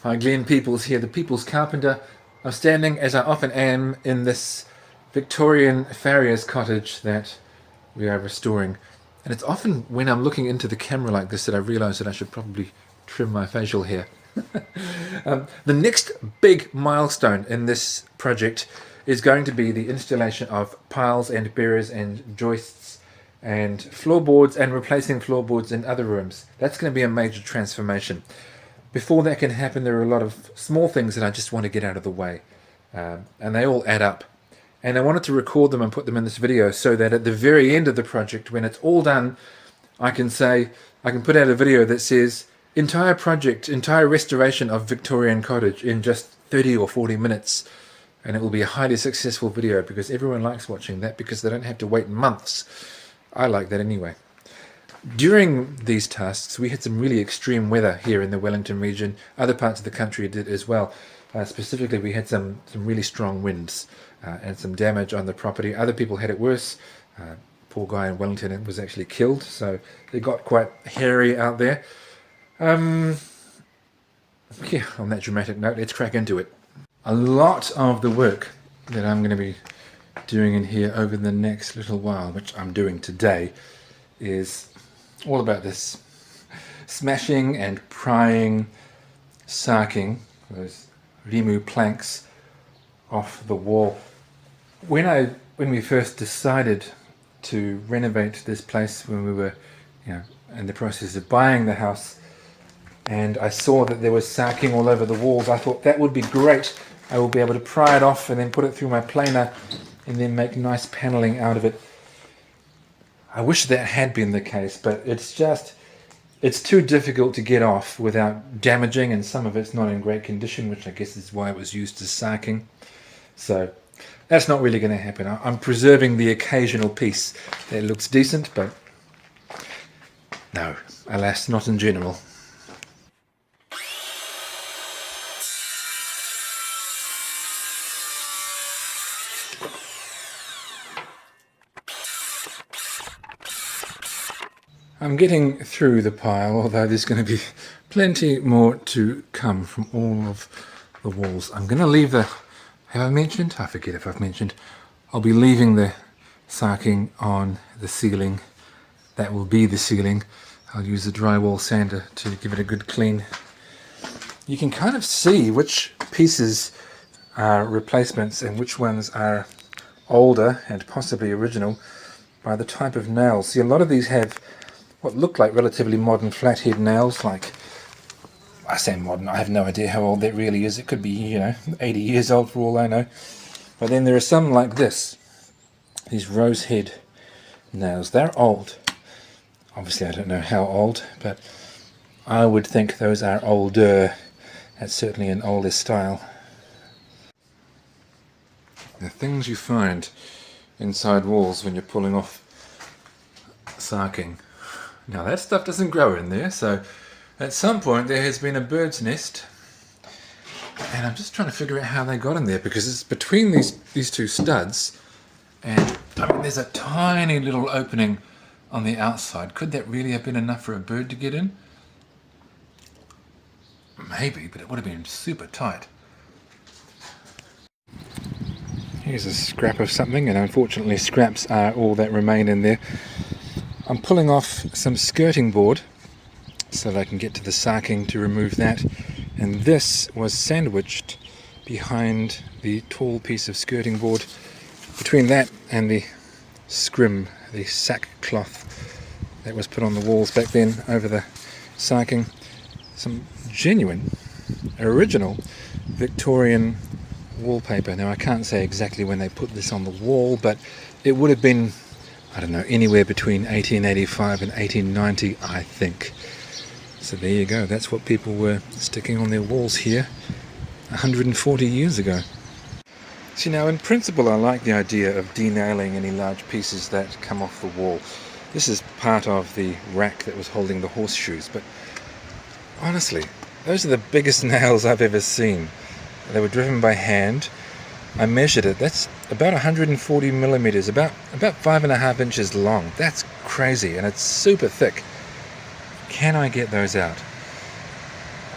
Hi Glenn Peoples here, the Peoples Carpenter. I'm standing, as I often am, in this Victorian farrier's cottage that we are restoring. And it's often when I'm looking into the camera like this that I realise that I should probably trim my facial hair. The next big milestone in this project is going to be the installation of piles and bearers and joists and floorboards and replacing floorboards in other rooms. That's going to be a major transformation. Before that can happen, there are a lot of small things that I just want to get out of the way, and they all add up. And I wanted to record them and put them in this video so that at the very end of the project, when it's all done, I can put out a video that says, entire project, entire restoration of Victorian cottage in just 30 or 40 minutes. And it will be a highly successful video because everyone likes watching that because they don't have to wait months. I like that anyway. During these tasks, we had some really extreme weather here in the Wellington region. Other parts of the country did as well. Specifically, we had some really strong winds and some damage on the property. Other people had it worse. Poor guy in Wellington was actually killed, so it got quite hairy out there. Yeah, on that dramatic note, let's crack into it. A lot of the work that I'm going to be doing in here over the next little while, which I'm doing today, is all about this smashing and prying, sarking those rimu planks off the wall. When we first decided to renovate this place, when we were in the process of buying the house, and I saw that there was sarking all over the walls, I thought that would be great. I will be able to pry it off and then put it through my planer and then make nice paneling out of it. I wish that had been the case, but it's too difficult to get off without damaging, and some of it's not in great condition, which I guess is why it was used as sarking. So that's not really going to happen. I'm preserving the occasional piece that looks decent, but no, alas, not in general. I'm getting through the pile, although there's going to be plenty more to come from all of the walls. I'm going to leave the... Have I mentioned? I forget if I've mentioned. I'll be leaving the sarking on the ceiling. That will be the ceiling. I'll use the drywall sander to give it a good clean. You can kind of see which pieces are replacements and which ones are older and possibly original by the type of nails. See, a lot of these have what look like relatively modern flathead nails. Like, I say modern, I have no idea how old that really is. It could be, 80 years old for all I know. But then there are some like this, these rosehead nails. They're old. Obviously I don't know how old, but I would think those are older. That's certainly an older style. The things you find inside walls when you're pulling off sarking. Now that stuff doesn't grow in there, so at some point there has been a bird's nest, and I'm just trying to figure out how they got in there, because it's between these two studs, and I mean there's a tiny little opening on the outside. Could that really have been enough for a bird to get in? Maybe, but it would have been super tight. Here's a scrap of something, and unfortunately scraps are all that remain in there. I'm pulling off some skirting board so that I can get to the sarking to remove that, and this was sandwiched behind the tall piece of skirting board. Between that and the scrim, the sackcloth that was put on the walls back then over the sarking, some genuine, original Victorian wallpaper. Now I can't say exactly when they put this on the wall, but it would have been, I don't know, anywhere between 1885 and 1890, I think. So there you go, that's what people were sticking on their walls here 140 years ago. See, now in principle I like the idea of denailing any large pieces that come off the wall. This is part of the rack that was holding the horseshoes, but honestly, those are the biggest nails I've ever seen. They were driven by hand. I measured it. That's about 140 millimeters, about 5.5 inches long. That's crazy, and it's super thick. Can I get those out?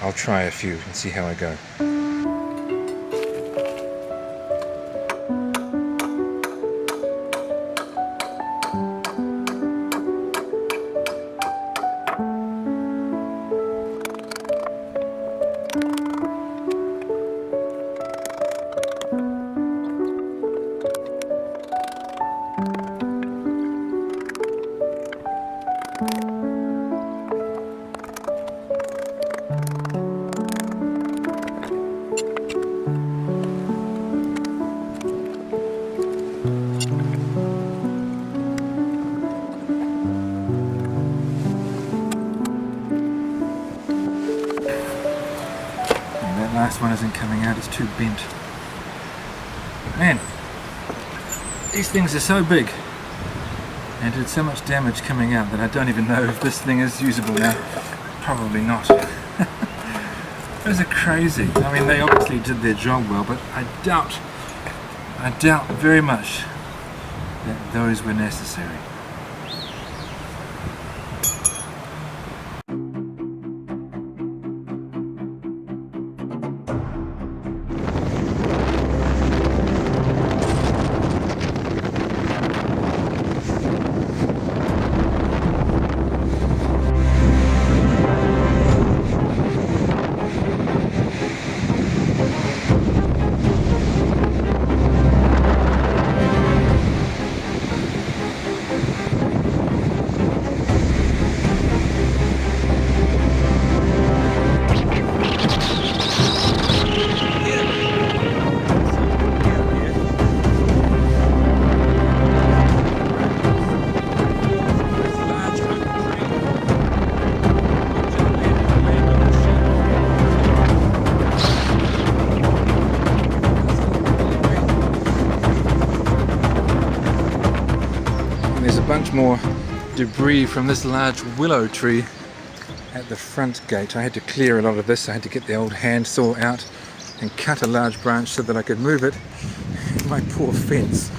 I'll try a few and see how I go. Last one isn't coming out, it's too bent. Man, these things are so big and did so much damage coming out that I don't even know if this thing is usable now. Probably not. Those are crazy. I mean, they obviously did their job well, but I doubt very much that those were necessary. There's a bunch more debris from this large willow tree at the front gate. I had to clear a lot of this. I had to get the old hand saw out and cut a large branch so that I could move it. My poor fence.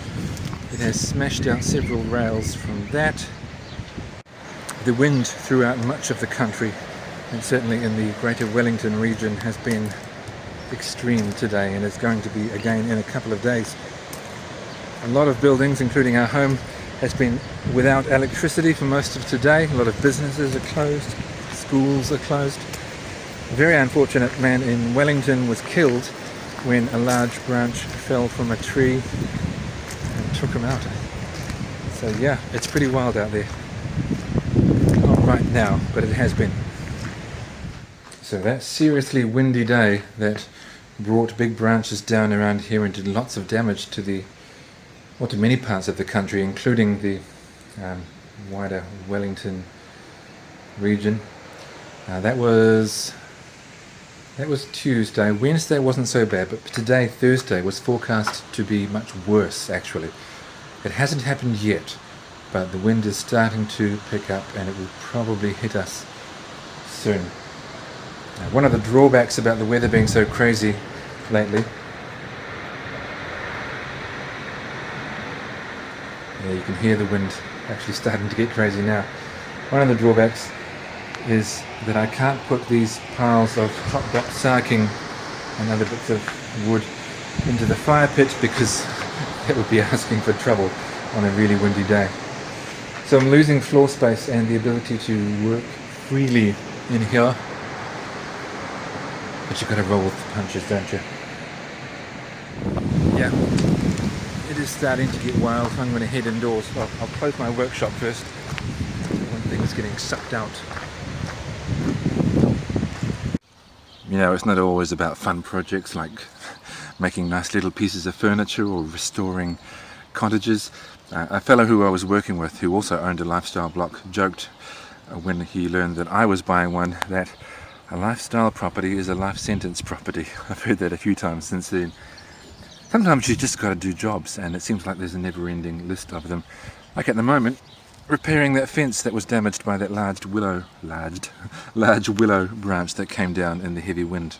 It has smashed out several rails from that. The wind throughout much of the country, and certainly in the greater Wellington region, has been extreme today and is going to be again in a couple of days. A lot of buildings, including our home, has been without electricity for most of today. A lot of businesses are closed, schools are closed. A very unfortunate man in Wellington was killed when a large branch fell from a tree and took him out. So yeah, it's pretty wild out there. Not right now, but it has been. So that seriously windy day that brought big branches down around here and did lots of damage to to many parts of the country, including the wider Wellington region. That was Tuesday. Wednesday wasn't so bad, but today, Thursday, was forecast to be much worse, actually. It hasn't happened yet, but the wind is starting to pick up and it will probably hit us soon. One of the drawbacks about the weather being so crazy lately, you can hear the wind actually starting to get crazy now. One of the drawbacks is that I can't put these piles of chopped up sarking and other bits of wood into the fire pit because that would be asking for trouble on a really windy day. So I'm losing floor space and the ability to work freely in here. But you've got to roll with the punches, don't you? Yeah. It is starting to get wild. I'm going to head indoors. Well, I'll close my workshop first. One thing is getting sucked out. You know, it's not always about fun projects like making nice little pieces of furniture or restoring cottages. A fellow who I was working with, who also owned a lifestyle block, joked when he learned that I was buying one that a lifestyle property is a life sentence property. I've heard that a few times since then. Sometimes you just got to do jobs, and it seems like there's a never-ending list of them. Like at the moment, repairing that fence that was damaged by that large willow branch that came down in the heavy wind.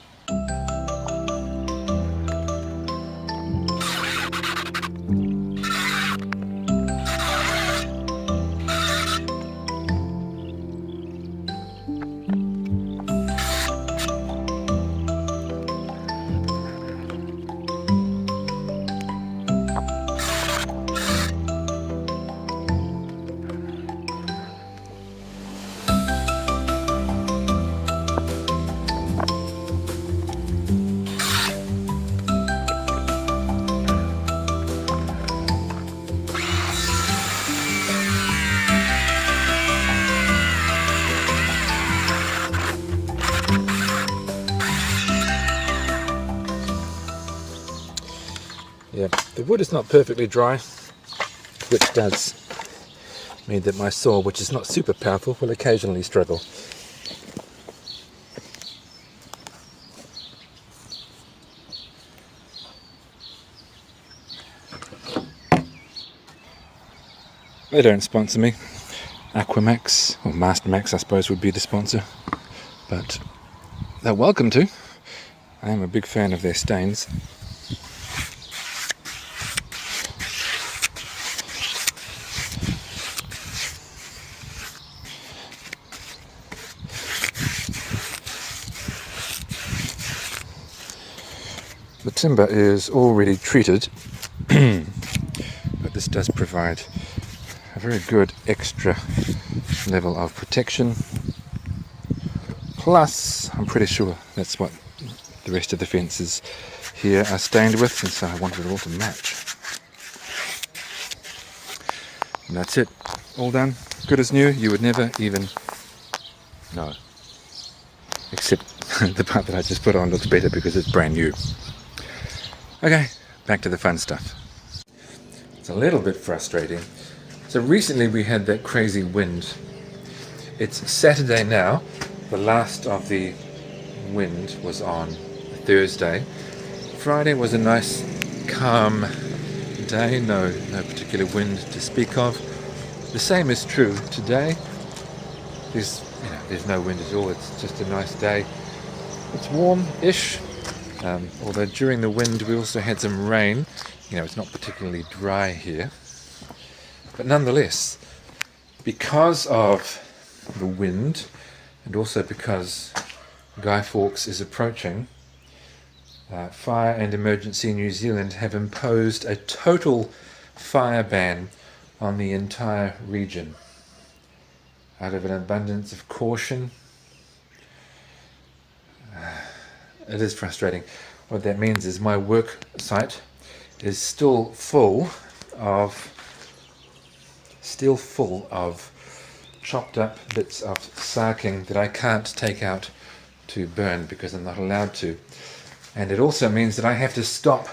Yeah, the wood is not perfectly dry, which does mean that my saw, which is not super powerful, will occasionally struggle. They don't sponsor me. Aquamax, or Mastermax I suppose would be the sponsor, but they're welcome to. I am a big fan of their stains. The timber is already treated, but this does provide a very good extra level of protection. Plus, I'm pretty sure that's what the rest of the fences here are stained with, and so I wanted it all to match. And that's it, all done, good as new. You would never even know, except the part that I just put on looks better because it's brand new. Okay, back to the fun stuff. It's a little bit frustrating. So recently we had that crazy wind. It's Saturday now. The last of the wind was on Thursday. Friday was a nice calm day, no particular wind to speak of. The same is true today. There's no wind at all. It's just a nice day. It's warm-ish. Although during the wind we also had some rain. It's not particularly dry here. But nonetheless, because of the wind, and also because Guy Fawkes is approaching, Fire and Emergency New Zealand have imposed a total fire ban on the entire region. Out of an abundance of caution. It is frustrating. What that means is my work site is still full of chopped up bits of sarking that I can't take out to burn because I'm not allowed to. And it also means that I have to stop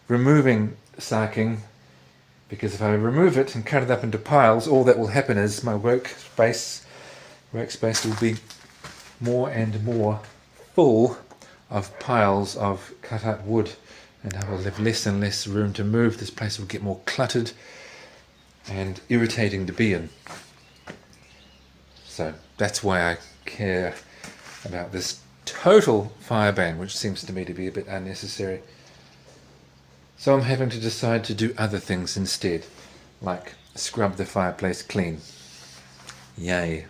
removing sarking, because if I remove it and cut it up into piles, all that will happen is my workspace will be more and more full of piles of cut up wood, and I will have less and less room to move. This place will get more cluttered and irritating to be in. So that's why I care about this total fire ban, which seems to me to be a bit unnecessary. So I'm having to decide to do other things instead, like scrub the fireplace clean. Yay.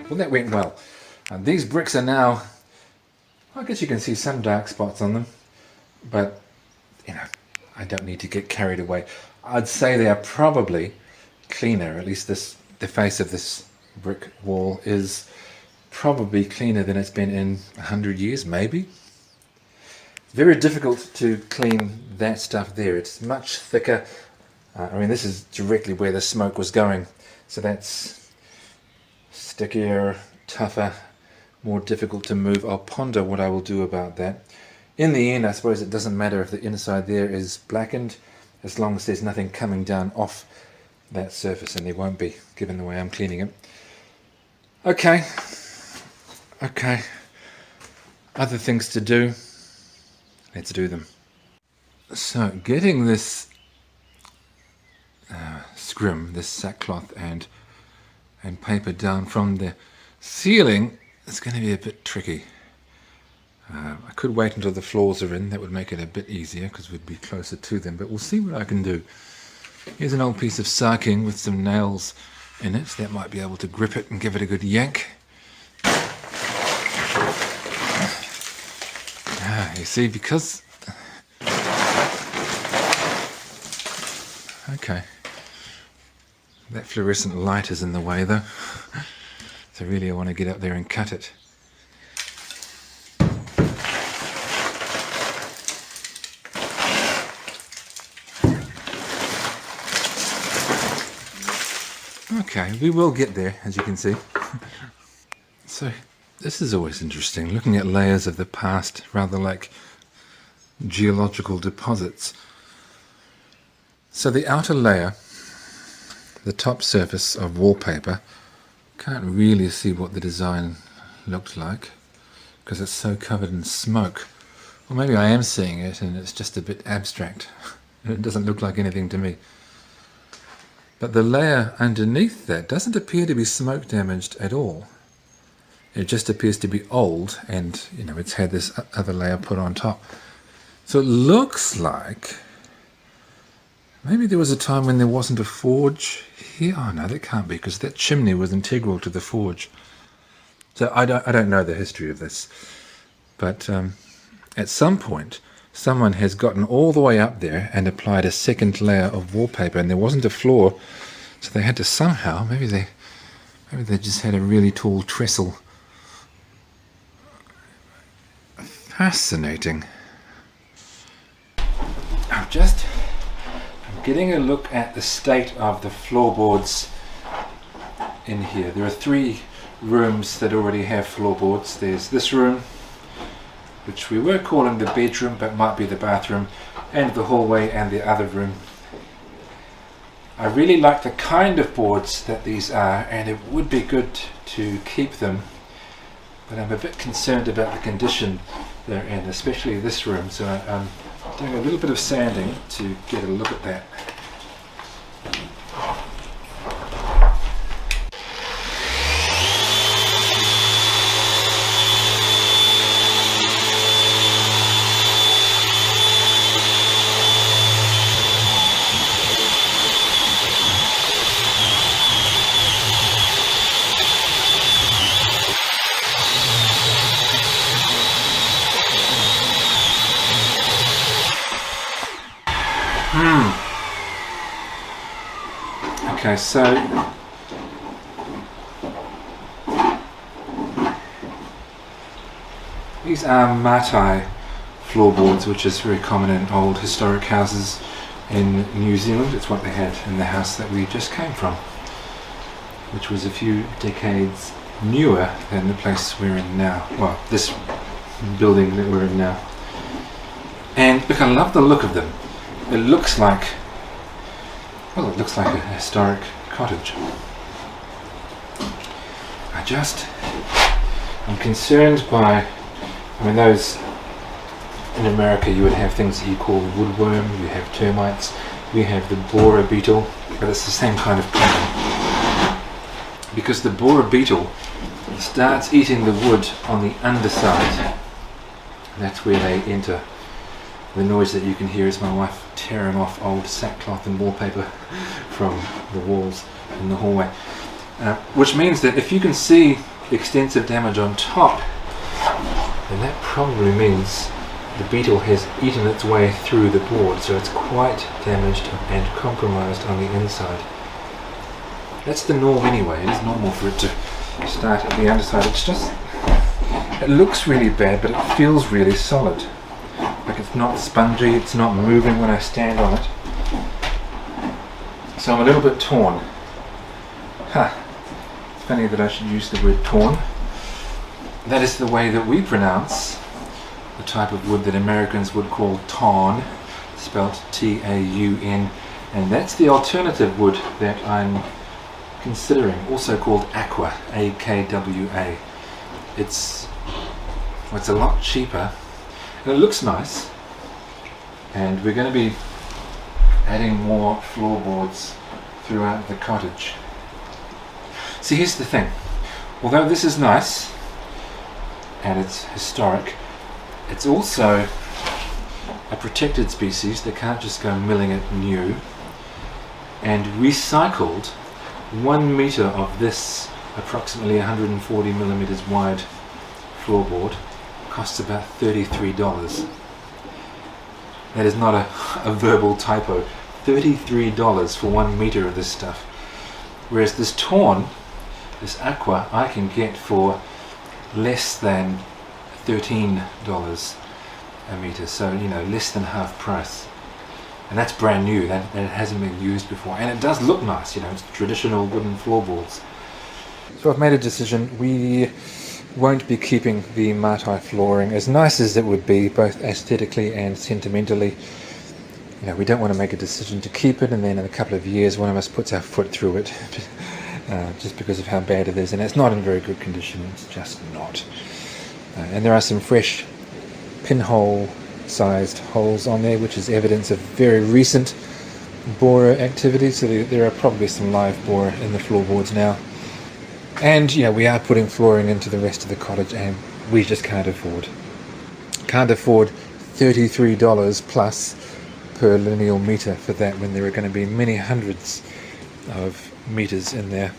Well, that went well. And these bricks are now, I guess you can see some dark spots on them, but I don't need to get carried away. I'd say they are probably cleaner, at least the face of this brick wall is probably cleaner than it's been in 100 years, maybe. Very difficult to clean that stuff there. It's much thicker. This is directly where the smoke was going, so that's stickier, tougher, more difficult to move. I'll ponder what I will do about that. In the end, I suppose it doesn't matter if the inside there is blackened, as long as there's nothing coming down off that surface, and there won't be, given the way I'm cleaning it. Okay. Other things to do. Let's do them. So, getting this scrim, this sackcloth and paper down from the ceiling is going to be a bit tricky. I could wait until the floors are in. That would make it a bit easier because we'd be closer to them, but we'll see what I can do. Here's an old piece of sarking with some nails in it. That might be able to grip it and give it a good yank. You see, because... Okay. That fluorescent light is in the way though, so really I want to get up there and cut it. Okay, we will get there, as you can see. So this is always interesting, looking at layers of the past, rather like geological deposits. So the outer layer, the top surface of wallpaper, can't really see what the design looked like because it's so covered in smoke. Or maybe I am seeing it and it's just a bit abstract. It doesn't look like anything to me. But the layer underneath that doesn't appear to be smoke damaged at all. It just appears to be old, and it's had this other layer put on top. So it looks like maybe there was a time when there wasn't a forge here. Oh no, that can't be, because that chimney was integral to the forge. So I don't know the history of this, but at some point someone has gotten all the way up there and applied a second layer of wallpaper, and there wasn't a floor, so they had to somehow, maybe they just had a really tall trestle. Fascinating. I'm getting a look at the state of the floorboards in here. There are 3 rooms that already have floorboards. There's this room, which we were calling the bedroom but might be the bathroom, and the hallway and the other room. I really like the kind of boards that these are, and it would be good to keep them, but I'm a bit concerned about the condition they're in, especially this room, so I'm doing a little bit of sanding to get a look at that. Okay, so these are matai floorboards, which is very common in old historic houses in New Zealand. It's what they had in the house that we just came from, which was a few decades newer than the place we're in now. Well, this building that we're in now. And look, I love the look of them. It looks like a historic cottage. I'm concerned by, those in America you would have things that you call woodworm, you have termites, we have the borer beetle, but it's the same kind of problem. Because the borer beetle starts eating the wood on the underside. That's where they enter. The noise that you can hear is my wife tearing off old sackcloth and wallpaper from the walls in the hallway. Which means that if you can see extensive damage on top, then that probably means the beetle has eaten its way through the board, so it's quite damaged and compromised on the inside. That's the norm anyway. It is normal for it to start at the underside. It looks really bad, but it feels really solid. Like it's not spongy, it's not moving when I stand on it. So I'm a little bit torn. It's funny that I should use the word torn. That is the way that we pronounce the type of wood that Americans would call taun, spelt T-A-U-N, and that's the alternative wood that I'm considering, also called aqua, A-K-W-A. It's a lot cheaper. And it looks nice, and we're going to be adding more floorboards throughout the cottage. See, here's the thing. Although this is nice and it's historic, it's also a protected species. They can't just go milling it new. And recycled 1 meter of this approximately 140 millimeters wide floorboard costs about $33. That is not a verbal typo. $33 for 1 meter of this stuff. Whereas this Torn, this Aqua, I can get for less than $13 a metre, so you know, less than half price. And that's brand new, that hasn't been used before, and it does look nice, you know, it's traditional wooden floorboards. So I've made a decision. We won't be keeping the Matai flooring, as nice as it would be, both aesthetically and sentimentally. You know, we don't want to make a decision to keep it and then in a couple of years one of us puts our foot through it just because of how bad it is, and it's not in very good condition, it's just not. And there are some fresh pinhole sized holes on there, which is evidence of very recent borer activity, so there are probably some live borer in the floorboards now. And you know, we are putting flooring into the rest of the cottage, and we just can't afford $33 plus per lineal metre for that, when there are going to be many hundreds of metres in there.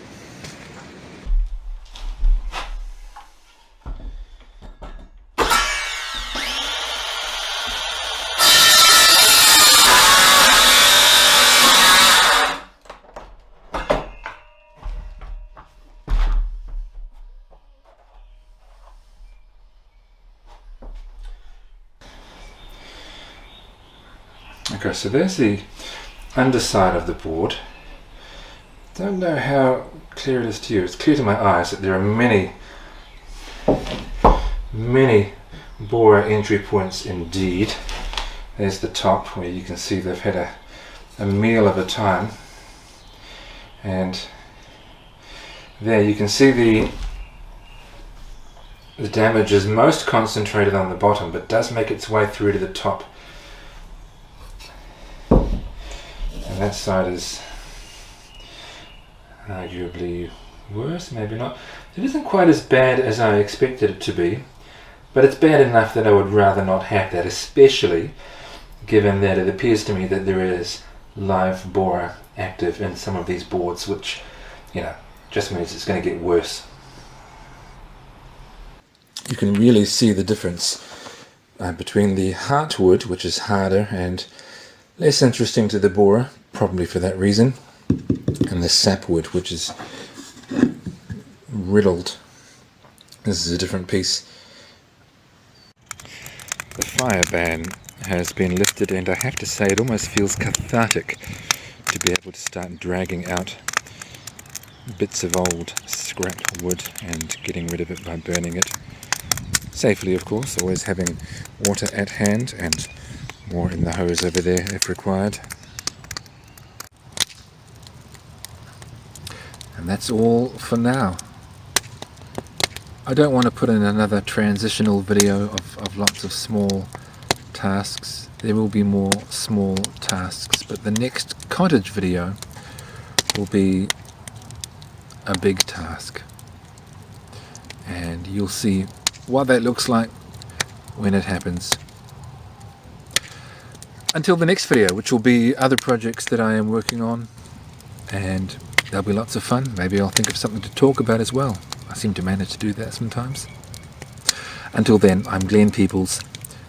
Okay, so there's the underside of the board. Don't know how clear it is to you. It's clear to my eyes that there are many borer entry points indeed. There's the top, where you can see they've had a meal of a time, and there you can see the damage is most concentrated on the bottom, but does make its way through to the top. And that side is arguably worse, maybe not. It isn't quite as bad as I expected it to be, but it's bad enough that I would rather not have that, especially given that it appears to me that there is live borer active in some of these boards, which, you know, just means it's going to get worse. You can really see the difference between the heartwood, which is harder and less interesting to the borer, probably for that reason, and the sapwood, which is riddled. This is a different piece. The fire ban has been lifted, and I have to say it almost feels cathartic to be able to start dragging out bits of old scrap wood and getting rid of it by burning it. Safely, of course, always having water at hand and more in the hose over there if required. And that's all for now. I don't want to put in another transitional video of lots of small tasks. There will be more small tasks, but the next cottage video will be a big task. And you'll see what that looks like when it happens. Until the next video, which will be other projects that I am working on, and there'll be lots of fun. Maybe I'll think of something to talk about as well. I seem to manage to do that sometimes. Until then, I'm Glenn Peoples,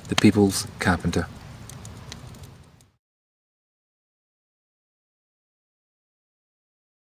the People's Carpenter.